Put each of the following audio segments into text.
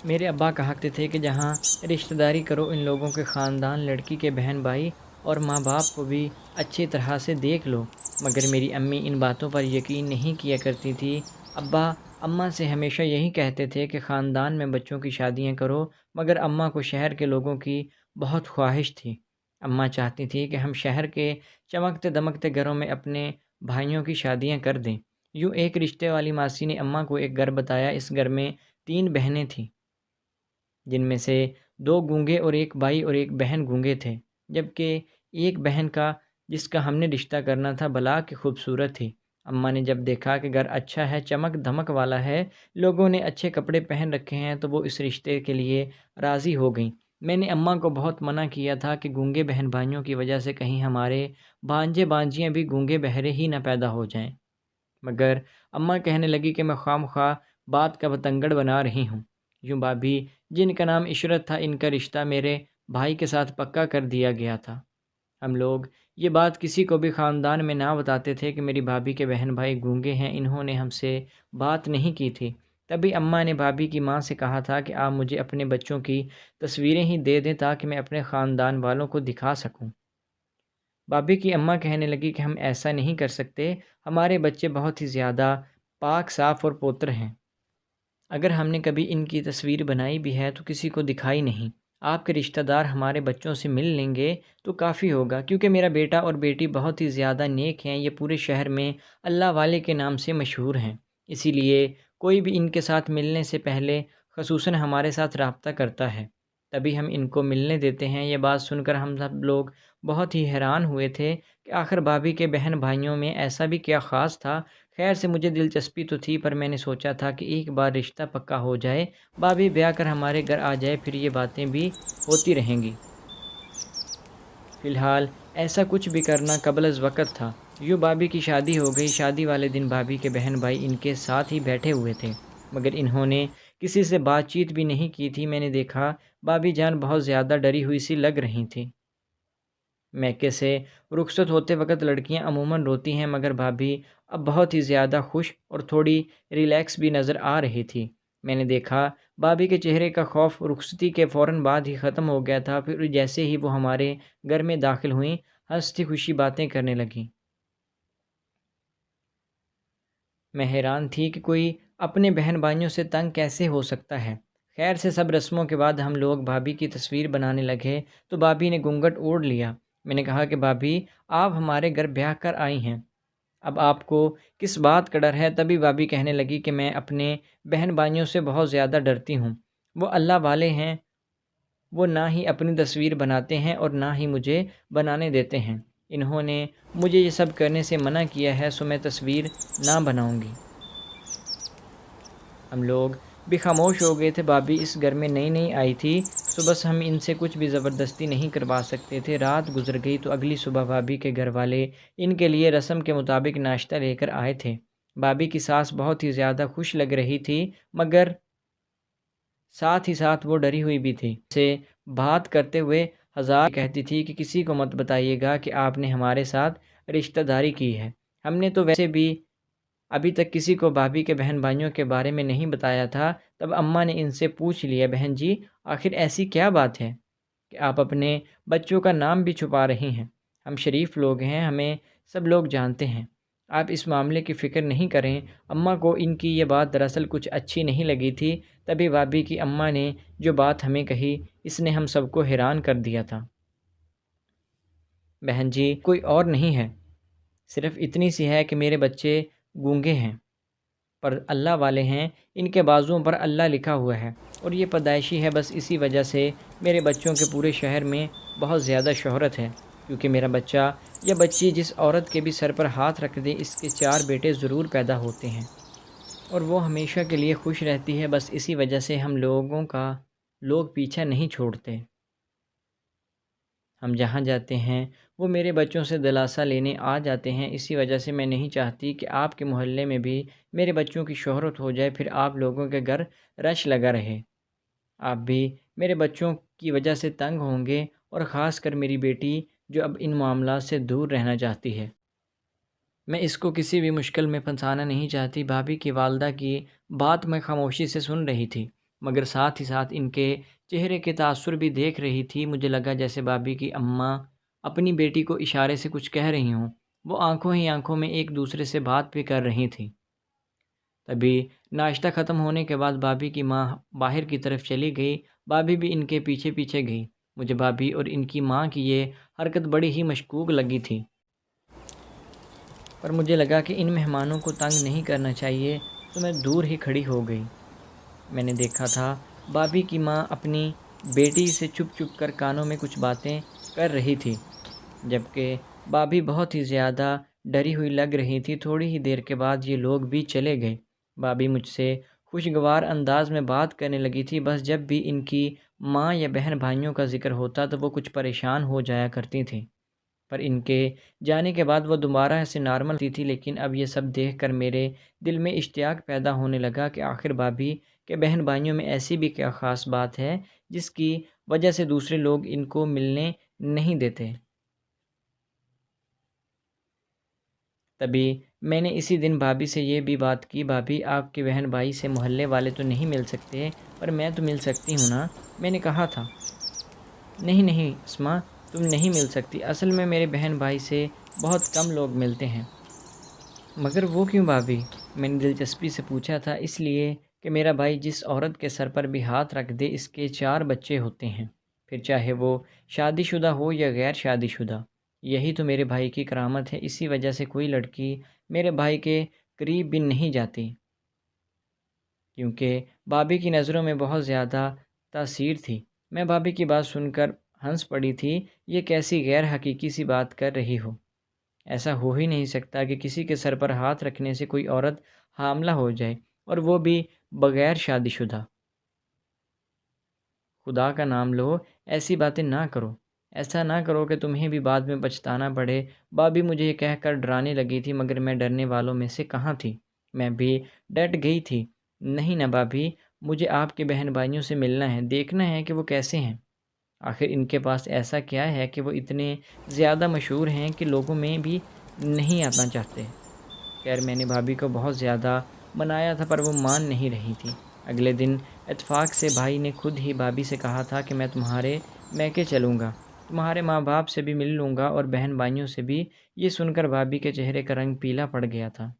میرے ابا کہتے تھے کہ جہاں رشتہ داری کرو ان لوگوں کے خاندان، لڑکی کے بہن بھائی اور ماں باپ کو بھی اچھی طرح سے دیکھ لو، مگر میری امی ان باتوں پر یقین نہیں کیا کرتی تھی۔ ابا اماں سے ہمیشہ یہی کہتے تھے کہ خاندان میں بچوں کی شادیاں کرو، مگر اماں کو شہر کے لوگوں کی بہت خواہش تھی۔ اماں چاہتی تھی کہ ہم شہر کے چمکتے دمکتے گھروں میں اپنے بھائیوں کی شادیاں کر دیں۔ یوں ایک رشتے والی ماسی نے اماں کو ایک گھر بتایا۔ اس گھر میں 3 بہنیں تھیں، جن میں سے 2 گونگے اور ایک بھائی اور ایک بہن گونگے تھے، جبکہ ایک بہن کا جس کا ہم نے رشتہ کرنا تھا بلا کہ خوبصورت تھی۔ اماں نے جب دیکھا کہ گھر اچھا ہے، چمک دھمک والا ہے، لوگوں نے اچھے کپڑے پہن رکھے ہیں، تو وہ اس رشتے کے لیے راضی ہو گئیں۔ میں نے اماں کو بہت منع کیا تھا کہ گونگے بہن بھائیوں کی وجہ سے کہیں ہمارے بھانجے بھانجیاں بھی گونگے بہرے ہی نہ پیدا ہو جائیں، مگر اماں کہنے لگی کہ میں خواہ مخواہ بات کا بتنگڑ بنا رہی ہوں۔ یوں بھابھی، جن کا نام عشرت تھا، ان کا رشتہ میرے بھائی کے ساتھ پکا کر دیا گیا تھا۔ ہم لوگ یہ بات کسی کو بھی خاندان میں نہ بتاتے تھے کہ میری بھابھی کے بہن بھائی گونگے ہیں۔ انہوں نے ہم سے بات نہیں کی تھی۔ تبھی اماں نے بھابھی کی ماں سے کہا تھا کہ آپ مجھے اپنے بچوں کی تصویریں ہی دے دیں تاکہ میں اپنے خاندان والوں کو دکھا سکوں۔ بھابھی کی اماں کہنے لگی کہ ہم ایسا نہیں کر سکتے، ہمارے بچے بہت ہی زیادہ پاک صاف اور پوتر ہیں۔ اگر ہم نے کبھی ان کی تصویر بنائی بھی ہے تو کسی کو دکھائی نہیں۔ آپ کے رشتہ دار ہمارے بچوں سے مل لیں گے تو کافی ہوگا، کیونکہ میرا بیٹا اور بیٹی بہت ہی زیادہ نیک ہیں، یہ پورے شہر میں اللہ والے کے نام سے مشہور ہیں۔ اسی لیے کوئی بھی ان کے ساتھ ملنے سے پہلے خصوصاً ہمارے ساتھ رابطہ کرتا ہے، تبھی ہم ان کو ملنے دیتے ہیں۔ یہ بات سن کر ہم سب لوگ بہت ہی حیران ہوئے تھے کہ آخر بھابھی کے بہن بھائیوں میں ایسا بھی کیا خاص تھا۔ خیر سے مجھے دلچسپی تو تھی، پر میں نے سوچا تھا کہ ایک بار رشتہ پکا ہو جائے، بھابھی بیاہ کر ہمارے گھر آ جائے، پھر یہ باتیں بھی ہوتی رہیں گی۔ فی الحال ایسا کچھ بھی کرنا قبل از وقت تھا۔ یوں بھابھی کی شادی ہو گئی۔ شادی والے دن بھابھی کے بہن بھائی ان کے ساتھ ہی بیٹھے ہوئے تھے، مگر انہوں نے کسی سے بات چیت بھی نہیں کی تھی۔ میں نے دیکھا بھابھی جان بہت زیادہ ڈری ہوئی سی لگ رہی تھیں۔ میکے سے رخصت ہوتے وقت لڑکیاں عموماً روتی ہیں، مگر بھابھی اب بہت ہی زیادہ خوش اور تھوڑی ریلیکس بھی نظر آ رہی تھی۔ میں نے دیکھا بھابھی کے چہرے کا خوف رخصتی کے فوراً بعد ہی ختم ہو گیا تھا۔ پھر جیسے ہی وہ ہمارے گھر میں داخل ہوئیں، ہنستی خوشی باتیں کرنے لگیں۔ میں حیران تھی کہ کوئی اپنے بہن بھائیوں سے تنگ کیسے ہو سکتا ہے۔ خیر سے سب رسموں کے بعد ہم لوگ بھابھی کی تصویر بنانے لگے تو بھابھی نے گھونگھٹ اوڑھ لیا۔ میں نے کہا کہ بھابھی، آپ ہمارے گھر بیاہ کر آئی ہیں، اب آپ کو کس بات کا ڈر ہے؟ تبھی بھابھی کہنے لگی کہ میں اپنے بہن بھائیوں سے بہت زیادہ ڈرتی ہوں، وہ اللہ والے ہیں، وہ نہ ہی اپنی تصویر بناتے ہیں اور نہ ہی مجھے بنانے دیتے ہیں۔ انہوں نے مجھے یہ سب کرنے سے منع کیا ہے، سو میں تصویر نہ بناؤں گی۔ ہم لوگ بھی خاموش ہو گئے تھے۔ بھابھی اس گھر میں نئی نئی آئی تھی، سو بس ہم ان سے کچھ بھی زبردستی نہیں کروا سکتے تھے۔ رات گزر گئی تو اگلی صبح بھابھی کے گھر والے ان کے لیے رسم کے مطابق ناشتہ لے کر آئے تھے۔ بھابھی کی ساس بہت ہی زیادہ خوش لگ رہی تھی، مگر ساتھ ہی ساتھ وہ ڈری ہوئی بھی تھی۔ سے بات کرتے ہوئے ہزار کہتی تھی کہ کسی کو مت بتائیے گا کہ آپ نے ہمارے ساتھ رشتہ داری کی ہے۔ ہم نے تو ویسے بھی ابھی تک کسی کو بھابھی کے بہن بھائیوں کے بارے میں نہیں بتایا تھا۔ تب اماں نے ان سے پوچھ لیا، بہن جی آخر ایسی کیا بات ہے کہ آپ اپنے بچوں کا نام بھی چھپا رہی ہیں؟ ہم شریف لوگ ہیں، ہمیں سب لوگ جانتے ہیں، آپ اس معاملے کی فکر نہیں کریں۔ اماں کو ان کی یہ بات دراصل کچھ اچھی نہیں لگی تھی۔ تبھی بھابھی کی اماں نے جو بات ہمیں کہی، اس نے ہم سب کو حیران کر دیا تھا۔ بہن جی کوئی اور نہیں ہے، صرف اتنی سی ہے کہ میرے بچے گونگے ہیں، پر اللہ والے ہیں، ان کے بازوؤں پر اللہ لکھا ہوا ہے، اور یہ پیدائشی ہے۔ بس اسی وجہ سے میرے بچوں کے پورے شہر میں بہت زیادہ شہرت ہے، کیونکہ میرا بچہ یا بچی جس عورت کے بھی سر پر ہاتھ رکھ دے، اس کے 4 بیٹے ضرور پیدا ہوتے ہیں، اور وہ ہمیشہ کے لیے خوش رہتی ہے۔ بس اسی وجہ سے ہم لوگ پیچھا نہیں چھوڑتے۔ ہم جہاں جاتے ہیں وہ میرے بچوں سے دلاسا لینے آ جاتے ہیں۔ اسی وجہ سے میں نہیں چاہتی کہ آپ کے محلے میں بھی میرے بچوں کی شہرت ہو جائے، پھر آپ لوگوں کے گھر رش لگا رہے۔ آپ بھی میرے بچوں کی وجہ سے تنگ ہوں گے، اور خاص کر میری بیٹی جو اب ان معاملات سے دور رہنا چاہتی ہے۔ میں اس کو کسی بھی مشکل میں پھنسانا نہیں چاہتی۔ بھابھی کی والدہ کی بات میں خاموشی سے سن رہی تھی۔ مگر ساتھ ہی ساتھ ان کے چہرے کے تاثر بھی دیکھ رہی تھی۔ مجھے لگا جیسے بھابھی کی اماں اپنی بیٹی کو اشارے سے کچھ کہہ رہی ہوں۔ وہ آنکھوں ہی آنکھوں میں ایک دوسرے سے بات بھی کر رہی تھیں۔ تبھی ناشتہ ختم ہونے کے بعد بھابھی کی ماں باہر کی طرف چلی گئی۔ بھابھی بھی ان کے پیچھے پیچھے گئی۔ مجھے بھابھی اور ان کی ماں کی یہ حرکت بڑی ہی مشکوک لگی تھی، پر مجھے لگا کہ ان مہمانوں کو تنگ نہیں کرنا چاہیے، تو میں دور ہی کھڑی ہو گئی۔ میں نے دیکھا تھا بھابھی کی ماں اپنی بیٹی سے چپ چپ کر کانوں میں کچھ باتیں کر رہی تھی، جبکہ بھابھی بہت ہی زیادہ ڈری ہوئی لگ رہی تھی۔ تھوڑی ہی دیر کے بعد یہ لوگ بھی چلے گئے۔ بھابھی مجھ سے خوشگوار انداز میں بات کرنے لگی تھی، بس جب بھی ان کی ماں یا بہن بھائیوں کا ذکر ہوتا تو وہ کچھ پریشان ہو جایا کرتی تھیں، پر ان کے جانے کے بعد وہ دوبارہ سے نارمل تھی۔ لیکن اب یہ سب دیکھ کر میرے دل میں اشتیاق پیدا ہونے لگا کہ آخر بھابھی کہ بہن بھائیوں میں ایسی بھی کیا خاص بات ہے جس کی وجہ سے دوسرے لوگ ان کو ملنے نہیں دیتے۔ تبھی میں نے اسی دن بھابھی سے یہ بھی بات کی، بھابھی آپ کے بہن بھائی سے محلے والے تو نہیں مل سکتے، پر میں تو مل سکتی ہوں نا؟ میں نے کہا تھا۔ نہیں نہیں اسما، تم نہیں مل سکتی، اصل میں میرے بہن بھائی سے بہت کم لوگ ملتے ہیں۔ مگر وہ کیوں بھابھی؟ میں نے دلچسپی سے پوچھا تھا۔ اس لیے کہ میرا بھائی جس عورت کے سر پر بھی ہاتھ رکھ دے اس کے 4 بچے ہوتے ہیں، پھر چاہے وہ شادی شدہ ہو یا غیر شادی شدہ۔ یہی تو میرے بھائی کی کرامت ہے، اسی وجہ سے کوئی لڑکی میرے بھائی کے قریب بھی نہیں جاتی، کیونکہ بھابھی کی نظروں میں بہت زیادہ تاثیر تھی۔ میں بھابھی کی بات سن کر ہنس پڑی تھی۔ یہ کیسی غیر حقیقی سی بات کر رہی ہو؟ ایسا ہو ہی نہیں سکتا کہ کسی کے سر پر ہاتھ رکھنے سے کوئی عورت حاملہ ہو جائے، اور وہ بھی بغیر شادی شدہ۔ خدا کا نام لو، ایسی باتیں نہ کرو، ایسا نہ کرو کہ تمہیں بھی بعد میں پچھتانا پڑے۔ بھابھی مجھے یہ کہہ کر ڈرانے لگی تھی، مگر میں ڈرنے والوں میں سے کہاں تھی، میں بھی ڈٹ گئی تھی۔ نہیں نہ بھابھی، مجھے آپ کے بہن بھائیوں سے ملنا ہے، دیکھنا ہے کہ وہ کیسے ہیں۔ آخر ان کے پاس ایسا کیا ہے کہ وہ اتنے زیادہ مشہور ہیں کہ لوگوں میں بھی نہیں آنا چاہتے۔ خیر میں نے بھابھی کو بہت زیادہ منایا تھا، پر وہ مان نہیں رہی تھی۔ اگلے دن اتفاق سے بھائی نے خود ہی بھابھی سے کہا تھا کہ میں تمہارے میکے چلوں گا، تمہارے ماں باپ سے بھی مل لوں گا اور بہن بھائیوں سے بھی۔ یہ سن کر بھابھی کے چہرے کا رنگ پیلا پڑ گیا تھا۔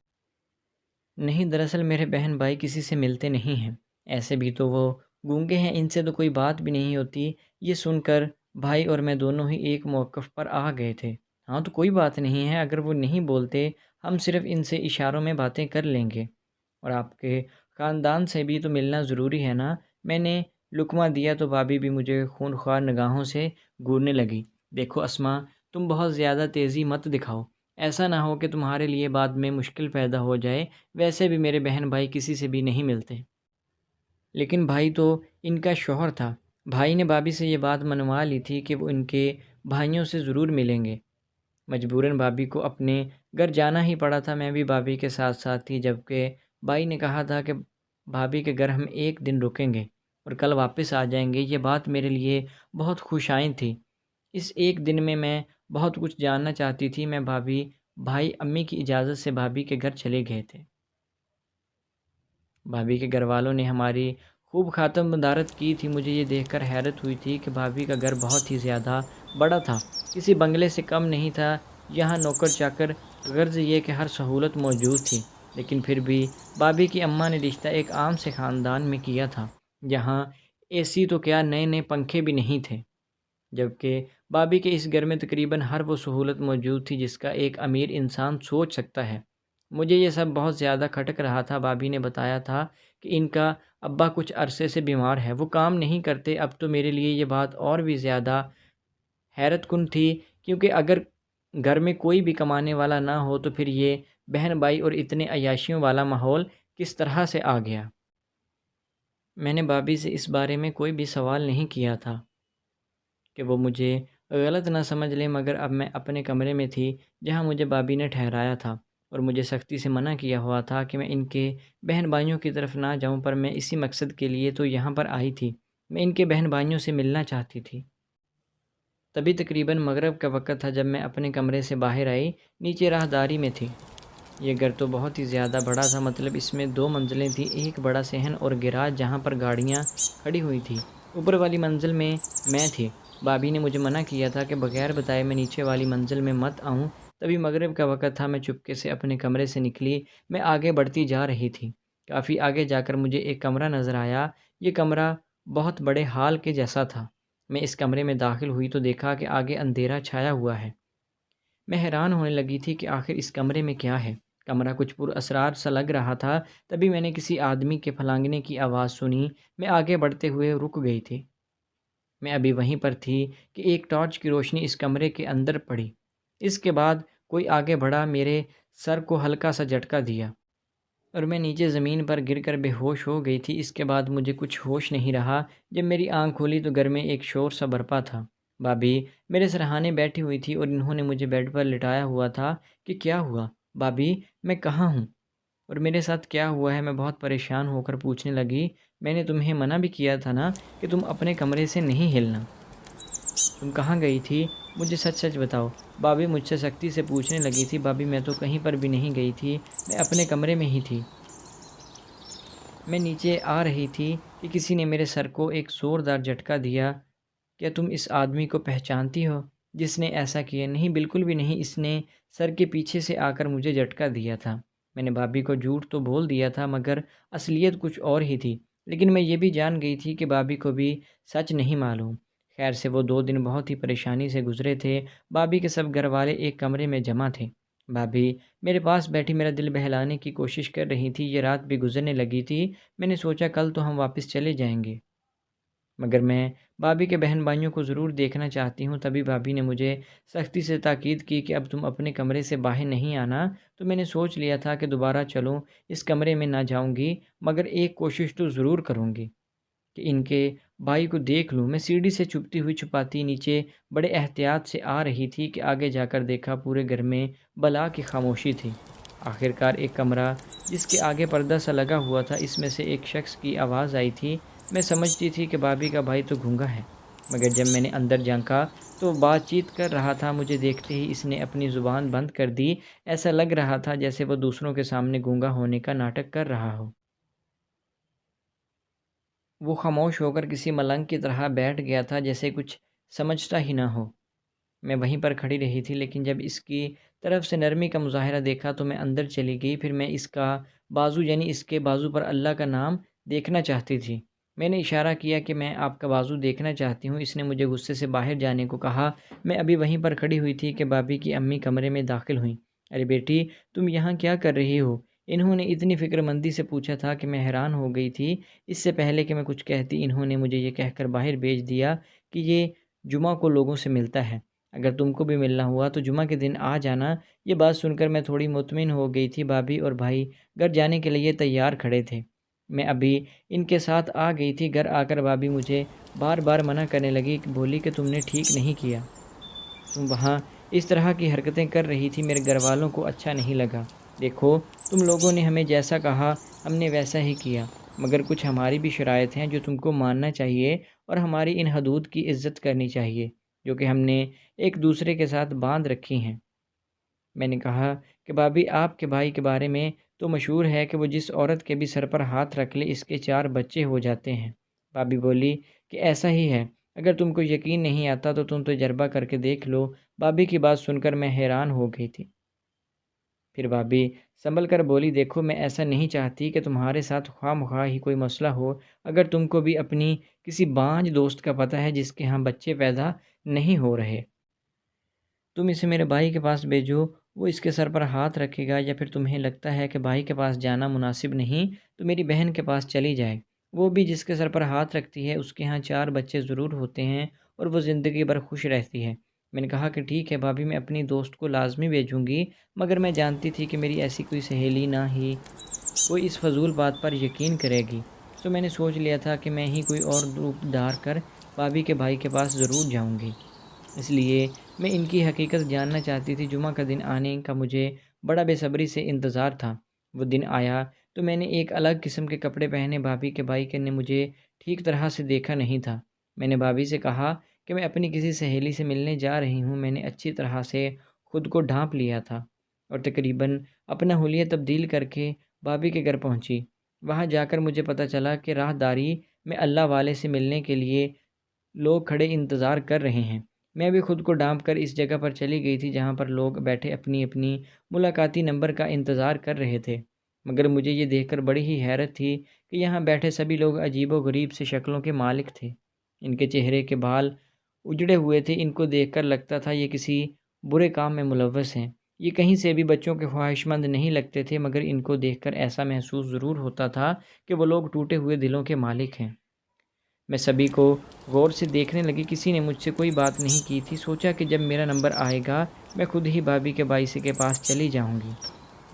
نہیں، دراصل میرے بہن بھائی کسی سے ملتے نہیں ہیں، ایسے بھی تو وہ گونگے ہیں، ان سے تو کوئی بات بھی نہیں ہوتی۔ یہ سن کر بھائی اور میں دونوں ہی ایک موقف پر آ گئے تھے۔ ہاں تو کوئی بات نہیں ہے، اگر وہ نہیں بولتے ہم صرف ان سے اشاروں میں باتیں کر لیں گے، اور آپ کے خاندان سے بھی تو ملنا ضروری ہے نا؟ میں نے لقمہ دیا تو بھابھی بھی مجھے خونخوار نگاہوں سے گورنے لگی۔ دیکھو اسما، تم بہت زیادہ تیزی مت دکھاؤ، ایسا نہ ہو کہ تمہارے لیے بعد میں مشکل پیدا ہو جائے۔ ویسے بھی میرے بہن بھائی کسی سے بھی نہیں ملتے۔ لیکن بھائی تو ان کا شوہر تھا۔ بھائی نے بھابھی سے یہ بات منوا لی تھی کہ وہ ان کے بھائیوں سے ضرور ملیں گے۔ مجبوراً بھابھی کو اپنے گھر جانا ہی پڑا تھا۔ میں بھی بھابھی کے ساتھ ساتھ تھی، جبکہ بھائی نے کہا تھا کہ بھابھی کے گھر ہم ایک دن رکیں گے اور کل واپس آ جائیں گے۔ یہ بات میرے لیے بہت خوشائن تھی۔ اس ایک دن میں بہت کچھ جاننا چاہتی تھی۔ میں بھابھی، بھائی، امی کی اجازت سے بھابھی کے گھر چلے گئے تھے۔ بھابھی کے گھر والوں نے ہماری خوب خاطر مدارت کی تھی۔ مجھے یہ دیکھ کر حیرت ہوئی تھی کہ بھابھی کا گھر بہت ہی زیادہ بڑا تھا، کسی بنگلے سے کم نہیں تھا۔ یہاں نوکر چاکر، غرض یہ کہ ہر سہولت موجود تھی، لیکن پھر بھی بھابھی کی اماں نے رشتہ ایک عام سے خاندان میں کیا تھا، جہاں اے سی تو کیا، نئے نئے پنکھے بھی نہیں تھے، جبکہ بھابھی کے اس گھر میں تقریباً ہر وہ سہولت موجود تھی جس کا ایک امیر انسان سوچ سکتا ہے۔ مجھے یہ سب بہت زیادہ کھٹک رہا تھا۔ بھابھی نے بتایا تھا کہ ان کا ابا کچھ عرصے سے بیمار ہے، وہ کام نہیں کرتے۔ اب تو میرے لیے یہ بات اور بھی زیادہ حیرت کن تھی، کیونکہ اگر گھر میں کوئی بھی کمانے والا نہ ہو تو پھر یہ بہن بھائی اور اتنے عیاشیوں والا ماحول کس طرح سے آ گیا؟ میں نے بھابھی سے اس بارے میں کوئی بھی سوال نہیں کیا تھا کہ وہ مجھے غلط نہ سمجھ لیں، مگر اب میں اپنے کمرے میں تھی جہاں مجھے بھابھی نے ٹھہرایا تھا، اور مجھے سختی سے منع کیا ہوا تھا کہ میں ان کے بہن بھائیوں کی طرف نہ جاؤں، پر میں اسی مقصد کے لیے تو یہاں پر آئی تھی۔ میں ان کے بہن بھائیوں سے ملنا چاہتی تھی۔ تبھی تقریباً مغرب کا وقت تھا جب میں اپنے کمرے سے باہر آئی، نیچے راہداری میں تھی۔ یہ گھر تو بہت ہی زیادہ بڑا تھا، مطلب اس میں 2 منزلیں تھیں، ایک بڑا صحن اور گیراج جہاں پر گاڑیاں کھڑی ہوئی تھی۔ اوپر والی منزل میں تھی۔ بھابھی نے مجھے منع کیا تھا کہ بغیر بتائے میں نیچے والی منزل میں مت آؤں۔ تبھی مغرب کا وقت تھا، میں چپکے سے اپنے کمرے سے نکلی۔ میں آگے بڑھتی جا رہی تھی۔ کافی آگے جا کر مجھے ایک کمرہ نظر آیا۔ یہ کمرہ بہت بڑے ہال کے جیسا تھا۔ میں اس کمرے میں داخل ہوئی تو دیکھا کہ آگے اندھیرا چھایا ہوا ہے۔ میں حیران ہونے لگی تھی کہ آخر اس کمرے میں کیا ہے۔ کمرہ کچھ پر اسرار سا لگ رہا تھا۔ تبھی میں نے کسی آدمی کے پھلانگنے کی آواز سنی۔ میں آگے بڑھتے ہوئے رک گئی تھی۔ میں ابھی وہیں پر تھی کہ ایک ٹارچ کی روشنی اس کمرے کے اندر پڑی۔ اس کے بعد کوئی آگے بڑھا، میرے سر کو ہلکا سا جھٹکا دیا اور میں نیچے زمین پر گر کر بے ہوش ہو گئی تھی۔ اس کے بعد مجھے کچھ ہوش نہیں رہا۔ جب میری آنکھ کھولی تو گھر میں ایک شور سا برپا تھا۔ بھابھی میرے سرہانے بیٹھی ہوئی تھی اور انہوں نے مجھے بیڈ پر لٹایا ہوا تھا کہ کیا ہوا بھابھی، میں کہاں ہوں اور میرے ساتھ کیا ہوا ہے؟ میں بہت پریشان ہو کر پوچھنے لگی۔ میں نے تمہیں منع بھی کیا تھا نا کہ تم اپنے کمرے سے نہیں ہلنا۔ تم کہاں گئی تھی؟ مجھے سچ سچ بتاؤ۔ بھابھی مجھ سے سختی سے پوچھنے لگی تھی۔ بھابھی میں تو کہیں پر بھی نہیں گئی تھی، میں اپنے کمرے میں ہی تھی۔ میں نیچے آ رہی تھی کہ کسی نے میرے سر کو ایک زوردار جھٹکا دیا۔ کیا تم اس آدمی کو پہچانتی ہو جس نے ایسا کیا؟ نہیں، بالکل بھی نہیں، اس نے سر کے پیچھے سے آ کر مجھے جھٹکا دیا تھا۔ میں نے بھابھی کو جھوٹ تو بول دیا تھا مگر اصلیت کچھ اور ہی تھی۔ لیکن میں یہ بھی جان گئی تھی کہ بھابھی کو بھی سچ نہیں معلوم۔ خیر سے وہ 2 دن بہت ہی پریشانی سے گزرے تھے۔ بھابھی کے سب گھر والے ایک کمرے میں جمع تھے۔ بھابھی میرے پاس بیٹھی میرا دل بہلانے کی کوشش کر رہی تھی۔ یہ رات بھی گزرنے لگی تھی۔ میں نے سوچا کل تو ہم واپس چلے جائیں گے، مگر میں بھابھی کے بہن بھائیوں کو ضرور دیکھنا چاہتی ہوں۔ تبھی بھابھی نے مجھے سختی سے تاکید کی کہ اب تم اپنے کمرے سے باہر نہیں آنا۔ تو میں نے سوچ لیا تھا کہ دوبارہ چلوں، اس کمرے میں نہ جاؤں گی، مگر ایک کوشش تو ضرور کروں گی کہ ان کے بھائی کو دیکھ لوں۔ میں سیڑھی سے چھپتی ہوئی چھپاتی نیچے بڑے احتیاط سے آ رہی تھی کہ آگے جا کر دیکھا پورے گھر میں بلا کی خاموشی تھی۔ آخرکار ایک کمرہ جس کے آگے پردہ سا لگا ہوا تھا، اس میں سے ایک شخص کی آواز آئی تھی۔ میں سمجھتی تھی کہ بھابھی کا بھائی تو گونگا ہے، مگر جب میں نے اندر جھانکا تو بات چیت کر رہا تھا۔ مجھے دیکھتے ہی اس نے اپنی زبان بند کر دی۔ ایسا لگ رہا تھا جیسے وہ دوسروں کے سامنے گونگا ہونے کا ناٹک کر رہا ہو۔ وہ خاموش ہو کر کسی ملنگ کی طرح بیٹھ گیا تھا، جیسے کچھ سمجھتا ہی نہ ہو۔ میں وہیں پر کھڑی رہی تھی، لیکن جب اس کی طرف سے نرمی کا مظاہرہ دیکھا تو میں اندر چلی گئی۔ پھر میں اس کا بازو یعنی اس کے بازو پر اللہ کا نام دیکھنا چاہتی تھی۔ میں نے اشارہ کیا کہ میں آپ کا بازو دیکھنا چاہتی ہوں۔ اس نے مجھے غصے سے باہر جانے کو کہا۔ میں ابھی وہیں پر کھڑی ہوئی تھی کہ بھابھی کی امی کمرے میں داخل ہوئیں۔ ارے بیٹی، تم یہاں کیا کر رہی ہو؟ انہوں نے اتنی فکر مندی سے پوچھا تھا کہ میں حیران ہو گئی تھی۔ اس سے پہلے کہ میں کچھ کہتی انہوں نے مجھے یہ کہہ کر باہر بھیج دیا کہ یہ جمعہ کو لوگوں سے ملتا ہے، اگر تم کو بھی ملنا ہوا تو جمعہ کے دن آ جانا۔ یہ بات سن کر میں تھوڑی مطمئن ہو گئی تھی۔ بھابھی اور بھائی گھر جانے کے لیے تیار کھڑے تھے۔ میں ابھی ان کے ساتھ آ گئی تھی۔ گھر آ کر بھابھی مجھے بار بار منع کرنے لگی، بولی کہ تم نے ٹھیک نہیں کیا، تم وہاں اس طرح کی حرکتیں کر رہی تھی، میرے گھر والوں کو اچھا نہیں لگا۔ دیکھو، تم لوگوں نے ہمیں جیسا کہا ہم نے ویسا ہی کیا، مگر کچھ ہماری بھی شرائط ہیں جو تم کو ماننا چاہیے اور ہماری ان حدود کی عزت کرنی چاہیے جو کہ ہم نے ایک دوسرے کے ساتھ باندھ رکھی ہیں۔ میں نے کہا کہ بھابھی، آپ کے بھائی کے بارے میں تو مشہور ہے کہ وہ جس عورت کے بھی سر پر ہاتھ رکھ لے اس کے 4 بچے ہو جاتے ہیں۔ بھابھی بولی کہ ایسا ہی ہے، اگر تم کو یقین نہیں آتا تو تم تجربہ کر کے دیکھ لو۔ بھابھی کی بات سن کر میں حیران ہو گئی تھی۔ پھر بھابھی سنبھل کر بولی، دیکھو، میں ایسا نہیں چاہتی کہ تمہارے ساتھ خواہ مخواہ ہی کوئی مسئلہ ہو۔ اگر تم کو بھی اپنی کسی بانجھ دوست کا پتہ ہے جس کے ہاں بچے پیدا نہیں ہو رہے، تم اسے میرے بھائی کے پاس بھیجو، وہ اس کے سر پر ہاتھ رکھے گا۔ یا پھر تمہیں لگتا ہے کہ بھائی کے پاس جانا مناسب نہیں تو میری بہن کے پاس چلی جائے، وہ بھی جس کے سر پر ہاتھ رکھتی ہے اس کے ہاں 4 بچے ضرور ہوتے ہیں اور وہ زندگی بھر خوش رہتی ہے۔ میں نے کہا کہ ٹھیک ہے بھابھی، میں اپنی دوست کو لازمی بھیجوں گی، مگر میں جانتی تھی کہ میری ایسی کوئی سہیلی نہ ہی کوئی اس فضول بات پر یقین کرے گی، سو میں نے سوچ لیا تھا کہ میں ہی کوئی اور روپ دھار کر بھابھی کے بھائی کے پاس ضرور جاؤں گی۔ اس لیے میں ان کی حقیقت جاننا چاہتی تھی۔ جمعہ کا دن آنے کا مجھے بڑا بے صبری سے انتظار تھا۔ وہ دن آیا تو میں نے ایک الگ قسم کے کپڑے پہنے۔ بھابھی کے بھائی نے مجھے ٹھیک طرح سے دیکھا نہیں تھا۔ میں نے بھابھی سے کہا کہ میں اپنی کسی سہیلی سے ملنے جا رہی ہوں۔ میں نے اچھی طرح سے خود کو ڈھانپ لیا تھا۔ اور تقریباً اپنا حلیہ تبدیل کر کے بھابھی کے گھر پہنچی۔ وہاں جا کر مجھے پتہ چلا کہ راہداری میں اللہ والے سے ملنے کے لیے لوگ کھڑے انتظار کر رہے ہیں۔ میں بھی خود کو ڈانپ کر اس جگہ پر چلی گئی تھی جہاں پر لوگ بیٹھے اپنی اپنی ملاقاتی نمبر کا انتظار کر رہے تھے، مگر مجھے یہ دیکھ کر بڑی ہی حیرت تھی کہ یہاں بیٹھے سبھی لوگ عجیب و غریب سے شکلوں کے مالک تھے۔ ان کے چہرے کے بال اجڑے ہوئے تھے، ان کو دیکھ کر لگتا تھا یہ کسی برے کام میں ملوث ہیں۔ یہ کہیں سے بھی بچوں کے خواہش مند نہیں لگتے تھے، مگر ان کو دیکھ کر ایسا محسوس ضرور ہوتا تھا کہ وہ لوگ ٹوٹے ہوئے دلوں کے مالک ہیں۔ میں سبھی کو غور سے دیکھنے لگی، کسی نے مجھ سے کوئی بات نہیں کی تھی۔ سوچا کہ جب میرا نمبر آئے گا میں خود ہی بھابھی کے باعث کے پاس چلی جاؤں گی،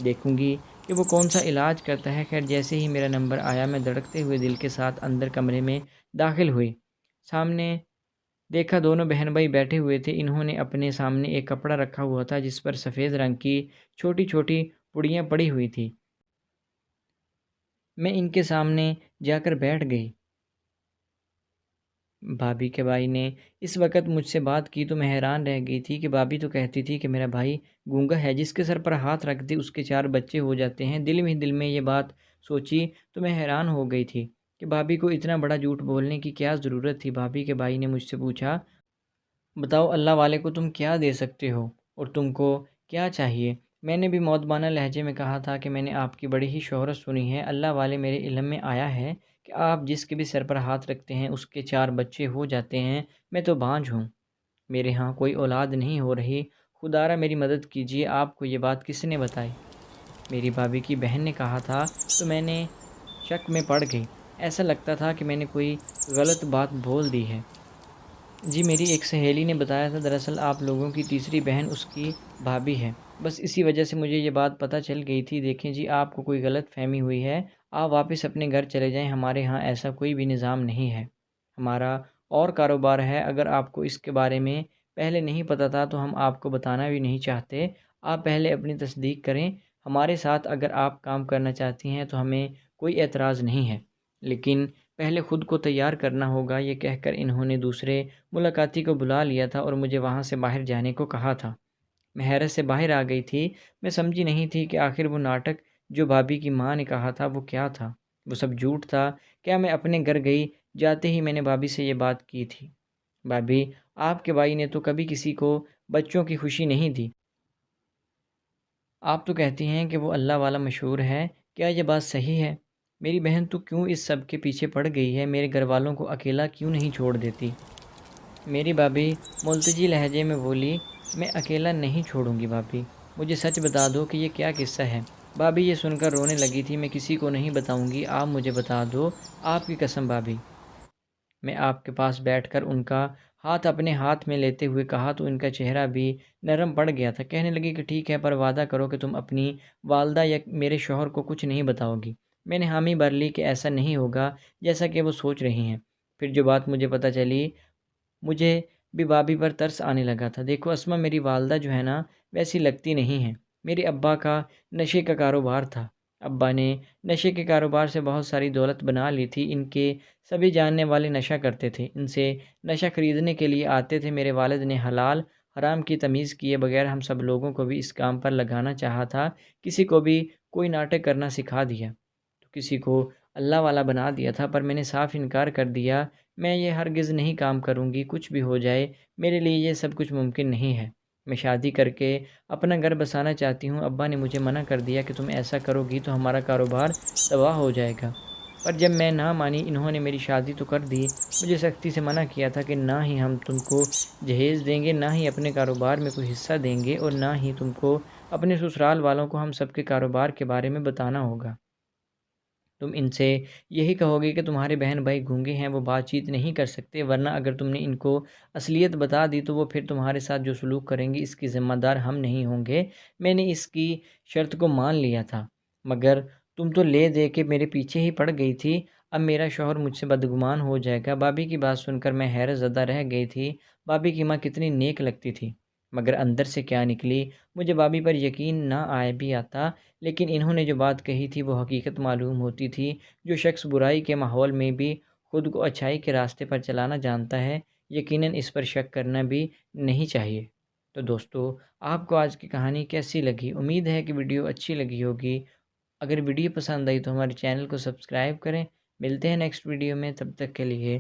دیکھوں گی کہ وہ کون سا علاج کرتا ہے۔ خیر جیسے ہی میرا نمبر آیا میں دھڑکتے ہوئے دل کے ساتھ اندر کمرے میں داخل ہوئی۔ سامنے دیکھا دونوں بہن بھائی بیٹھے ہوئے تھے۔ انہوں نے اپنے سامنے ایک کپڑا رکھا ہوا تھا جس پر سفید رنگ کی چھوٹی چھوٹی پڑیاں پڑی ہوئی تھی۔ میں ان کے سامنے جا کر بیٹھ گئی۔ بھابھی کے بھائی نے اس وقت مجھ سے بات کی تو میں حیران رہ گئی تھی کہ بھابھی تو کہتی تھی کہ میرا بھائی گونگا ہے، جس کے سر پر ہاتھ رکھ دے اس کے 4 بچے ہو جاتے ہیں۔ دل میں یہ بات سوچی تو میں حیران ہو گئی تھی کہ بھابھی کو اتنا بڑا جھوٹ بولنے کی کیا ضرورت تھی۔ بھابھی کے بھائی نے مجھ سے پوچھا، بتاؤ اللہ والے کو تم کیا دے سکتے ہو اور تم کو کیا چاہیے؟ میں نے بھی مودبانہ لہجے میں کہا تھا کہ میں نے آپ کی بڑی ہی شہرت سنی ہے، اللہ والے میرے علم میں آیا ہے کہ آپ جس کے بھی سر پر ہاتھ رکھتے ہیں اس کے 4 بچے ہو جاتے ہیں۔ میں تو بانجھ ہوں، میرے ہاں کوئی اولاد نہیں ہو رہی، خدارا میری مدد کیجیے۔ آپ کو یہ بات کس نے بتائی؟ میری بھابھی کی بہن نے کہا تھا۔ تو میں نے شک میں پڑ گئی، ایسا لگتا تھا کہ میں نے کوئی غلط بات بول دی ہے۔ جی میری ایک سہیلی نے بتایا تھا، دراصل آپ لوگوں کی تیسری بہن اس کی بھابھی ہے، بس اسی وجہ سے مجھے یہ بات پتہ چل گئی تھی۔ دیکھیں جی آپ کو کوئی غلط فہمی ہوئی ہے، آپ واپس اپنے گھر چلے جائیں، ہمارے ہاں ایسا کوئی بھی نظام نہیں ہے، ہمارا اور کاروبار ہے۔ اگر آپ کو اس کے بارے میں پہلے نہیں پتہ تھا تو ہم آپ کو بتانا بھی نہیں چاہتے۔ آپ پہلے اپنی تصدیق کریں، ہمارے ساتھ اگر آپ کام کرنا چاہتی ہیں تو ہمیں کوئی اعتراض نہیں ہے، لیکن پہلے خود کو تیار کرنا ہوگا۔ یہ کہہ کر انہوں نے دوسرے ملاقاتی کو بلا لیا تھا اور مجھے وہاں سے باہر جانے کو کہا تھا۔ میں حیرت سے باہر آ گئی تھی، میں سمجھی نہیں تھی کہ آخر وہ ناٹک جو بھابھی کی ماں نے کہا تھا وہ کیا تھا، وہ سب جھوٹ تھا کیا؟ میں اپنے گھر گئی، جاتے ہی میں نے بھابھی سے یہ بات کی تھی۔ بھابھی آپ کے بھائی نے تو کبھی کسی کو بچوں کی خوشی نہیں دی، آپ تو کہتی ہیں کہ وہ اللہ والا مشہور ہے، کیا یہ بات صحیح ہے؟ میری بہن تو کیوں اس سب کے پیچھے پڑ گئی ہے؟ میرے گھر والوں کو اکیلا کیوں نہیں چھوڑ دیتی؟ میری بھابھی ملتجی لہجے میں بولی، میں اکیلا نہیں چھوڑوں گی بھابھی، مجھے سچ بتا دو کہ یہ کیا قصہ ہے۔ بھابھی یہ سن کر رونے لگی تھی۔ میں کسی کو نہیں بتاؤں گی، آپ مجھے بتا دو، آپ کی قسم بھابھی۔ میں آپ کے پاس بیٹھ کر ان کا ہاتھ اپنے ہاتھ میں لیتے ہوئے کہا تو ان کا چہرہ بھی نرم پڑ گیا تھا۔ کہنے لگی کہ ٹھیک ہے، پر وعدہ کرو کہ تم اپنی والدہ یا میرے شوہر کو کچھ نہیں بتاؤ گی۔ میں نے حامی بھر لی کہ ایسا نہیں ہوگا جیسا کہ وہ سوچ رہی ہیں۔ پھر جو بات مجھے پتہ چلی، مجھے بھی بھابھی پر ترس آنے لگا تھا۔ دیکھو اسما، میری والدہ جو ہے نا ویسی لگتی نہیں ہیں۔ میرے ابا کا نشے کا کاروبار تھا، ابا نے نشے کے کاروبار سے بہت ساری دولت بنا لی تھی۔ ان کے سبھی جاننے والے نشہ کرتے تھے، ان سے نشہ خریدنے کے لیے آتے تھے۔ میرے والد نے حلال حرام کی تمیز کیے بغیر ہم سب لوگوں کو بھی اس کام پر لگانا چاہا تھا۔ کسی کو بھی کوئی ناٹک کرنا سکھا دیا تو کسی کو اللہ والا بنا دیا تھا، پر میں نے صاف انکار کر دیا، میں یہ ہرگز نہیں کام کروں گی، کچھ بھی ہو جائے میرے لیے یہ سب کچھ ممکن نہیں ہے۔ میں شادی کر کے اپنا گھر بسانا چاہتی ہوں۔ ابا نے مجھے منع کر دیا کہ تم ایسا کرو گی تو ہمارا کاروبار تباہ ہو جائے گا، پر جب میں نہ مانی انہوں نے میری شادی تو کر دی۔ مجھے سختی سے منع کیا تھا کہ نہ ہی ہم تم کو جہیز دیں گے، نہ ہی اپنے کاروبار میں کوئی حصہ دیں گے، اور نہ ہی تم کو اپنے سسرال والوں کو ہم سب کے کاروبار کے بارے میں بتانا ہوگا۔ تم ان سے یہی کہو گے کہ تمہارے بہن بھائی گونگے ہیں، وہ بات چیت نہیں کر سکتے، ورنہ اگر تم نے ان کو اصلیت بتا دی تو وہ پھر تمہارے ساتھ جو سلوک کریں گے اس کی ذمہ دار ہم نہیں ہوں گے۔ میں نے اس کی شرط کو مان لیا تھا، مگر تم تو لے دے کے میرے پیچھے ہی پڑ گئی تھی۔ اب میرا شوہر مجھ سے بدگمان ہو جائے گا۔ بھابھی کی بات سن کر میں حیرت زدہ رہ گئی تھی۔ بھابھی کی ماں کتنی نیک لگتی تھی، مگر اندر سے کیا نکلی مجھے بھابھی پر یقین نہ آئے بھی آتا، لیکن انہوں نے جو بات کہی تھی وہ حقیقت معلوم ہوتی تھی۔ جو شخص برائی کے ماحول میں بھی خود کو اچھائی کے راستے پر چلانا جانتا ہے، یقیناً اس پر شک کرنا بھی نہیں چاہیے۔ تو دوستو آپ کو آج کی کہانی کیسی لگی؟ امید ہے کہ ویڈیو اچھی لگی ہوگی۔ اگر ویڈیو پسند آئی تو ہمارے چینل کو سبسکرائب کریں۔ ملتے ہیں نیکسٹ ویڈیو میں، تب تک کے لیے